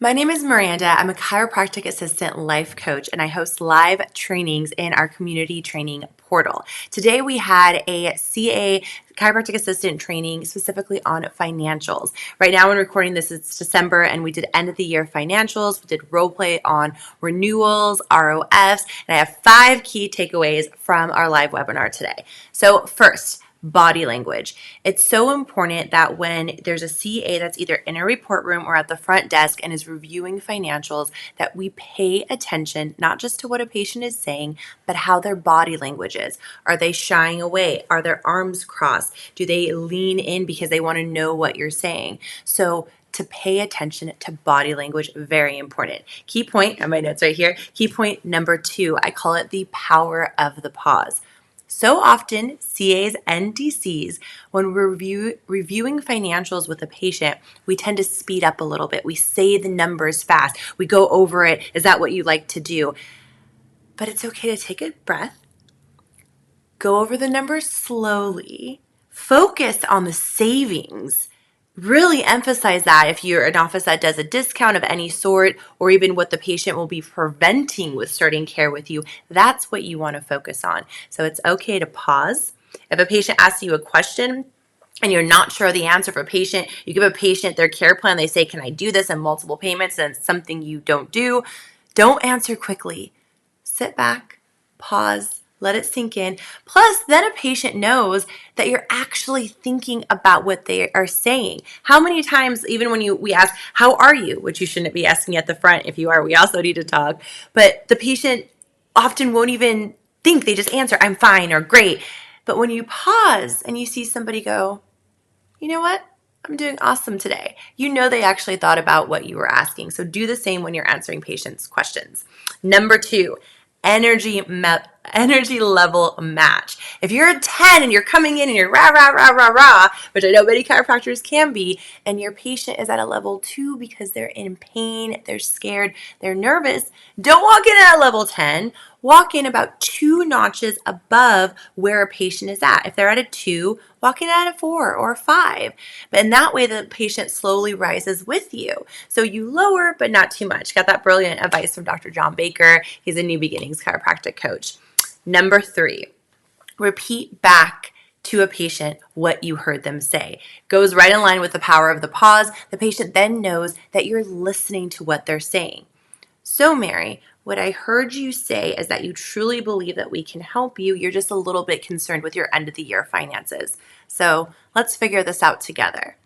My name is Miranda. I'm a chiropractic assistant life coach, and I host live trainings in our community training portal. Today, we had a CA chiropractic assistant training specifically on financials. Right now, when recording this, it's December, and we did end of the year financials. We did role play on renewals, ROFs, and I have 5 key takeaways from our live webinar today. So, first, body language. It's so important that when there's a CA that's either in a report room or at the front desk and is reviewing financials, that we pay attention not just to what a patient is saying, but how their body language is. Are they shying away? Are their arms crossed? Do they lean in because they want to know what you're saying? So to pay attention to body language, very important. Key point, on my notes right here, key point number 2, I call it the power of the pause. So often, CAs and DCs, when we're reviewing financials with a patient, we tend to speed up a little bit. We say the numbers fast. We go over it. Is that what you like to do? But it's okay to take a breath, go over the numbers slowly, focus on the savings. Really emphasize that if you're an office that does a discount of any sort, or even what the patient will be preventing with starting care with you, that's what you want to focus on. So it's okay to pause. If a patient asks you a question and you're not sure the answer for a patient, you give a patient their care plan, they say, can I do this in multiple payments? And it's something you don't do. Don't answer quickly. Sit back, pause, let it sink in. Plus, then a patient knows that you're actually thinking about what they are saying. How many times, even when we ask, how are you? Which you shouldn't be asking at the front. If you are, we also need to talk. But the patient often won't even think. They just answer, I'm fine or great. But when you pause and you see somebody go, you know what? I'm doing awesome today. You know they actually thought about what you were asking. So do the same when you're answering patients' questions. Number 2, energy level match. If you're a 10 and you're coming in and you're rah, rah, rah, rah, rah, which I know many chiropractors can be, and your patient is at a level 2 because they're in pain, they're scared, they're nervous, don't walk in at a level 10. Walk in about 2 notches above where a patient is at. If they're at a 2, walk in at a 4 or a 5. But in that way, the patient slowly rises with you. So you lower, but not too much. Got that brilliant advice from Dr. John Baker. He's a New Beginnings chiropractic coach. Number 3, repeat back to a patient what you heard them say. Goes right in line with the power of the pause. The patient then knows that you're listening to what they're saying. So, Mary, what I heard you say is that you truly believe that we can help you. You're just a little bit concerned with your end of the year finances. So let's figure this out together.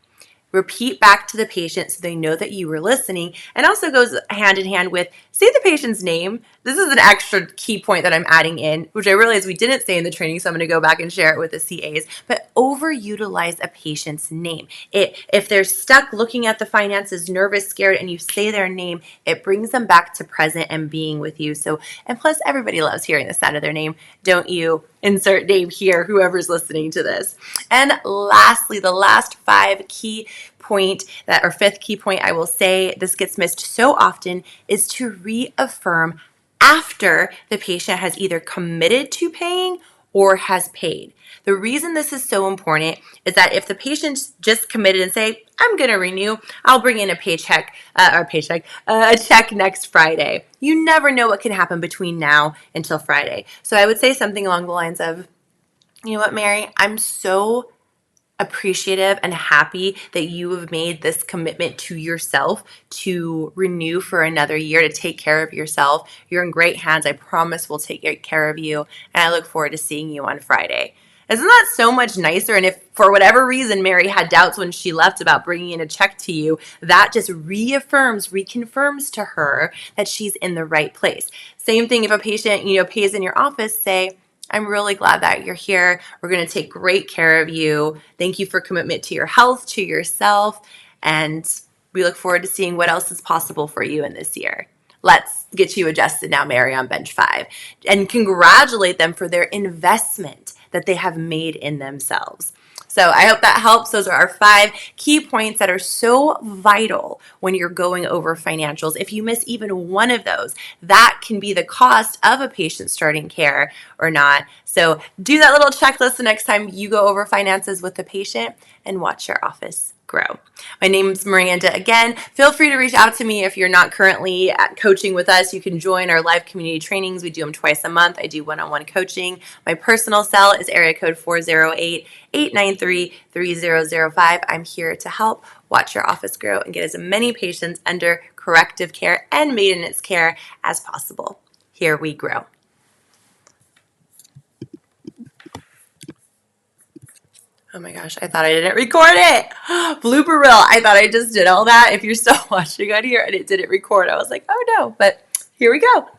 Repeat back to the patient so they know that you were listening, and also goes hand in hand with say the patient's name. This is an extra key point that I'm adding in, which I realized we didn't say in the training, so I'm going to go back and share it with the CAs, but overutilize a patient's name. If they're stuck looking at the finances, nervous, scared, and you say their name, it brings them back to present and being with you. So, and plus everybody loves hearing the sound of their name. Don't you? Insert name here, whoever's listening to this. And lastly, the last 5 key point that, or 5th key point, I will say this gets missed so often, is to reaffirm after the patient has either committed to paying or has paid. The reason this is so important is that if the patient's just committed and say, I'm going to renew, I'll bring in a check next Friday. You never know what can happen between now until Friday. So I would say something along the lines of, you know what, Mary, I'm so appreciative and happy that you have made this commitment to yourself to renew for another year, to take care of yourself. You're in great hands. I promise we'll take care of you. And I look forward to seeing you on Friday. Isn't that so much nicer? And if for whatever reason Mary had doubts when she left about bringing in a check to you, that just reconfirms to her that she's in the right place. Same thing if a patient, pays in your office, say, I'm really glad that you're here. We're going to take great care of you. Thank you for commitment to your health, to yourself, and we look forward to seeing what else is possible for you in this year. Let's get you adjusted now, Mary, on bench 5, and congratulate them for their investment that they have made in themselves. So I hope that helps. Those are our 5 key points that are so vital when you're going over financials. If you miss even one of those, that can be the cost of a patient starting care or not. So do that little checklist the next time you go over finances with the patient and watch your office grow. My name's Miranda. Again, feel free to reach out to me if you're not currently coaching with us. You can join our live community trainings. We do them twice a month. I do one-on-one coaching. My personal cell is area code 408-893-3005. I'm here to help watch your office grow and get as many patients under corrective care and maintenance care as possible. Here we grow. Oh my gosh, I thought I didn't record it. Blooper reel. I thought I just did all that. If you're still watching on here and it didn't record, I was like, oh no, but here we go.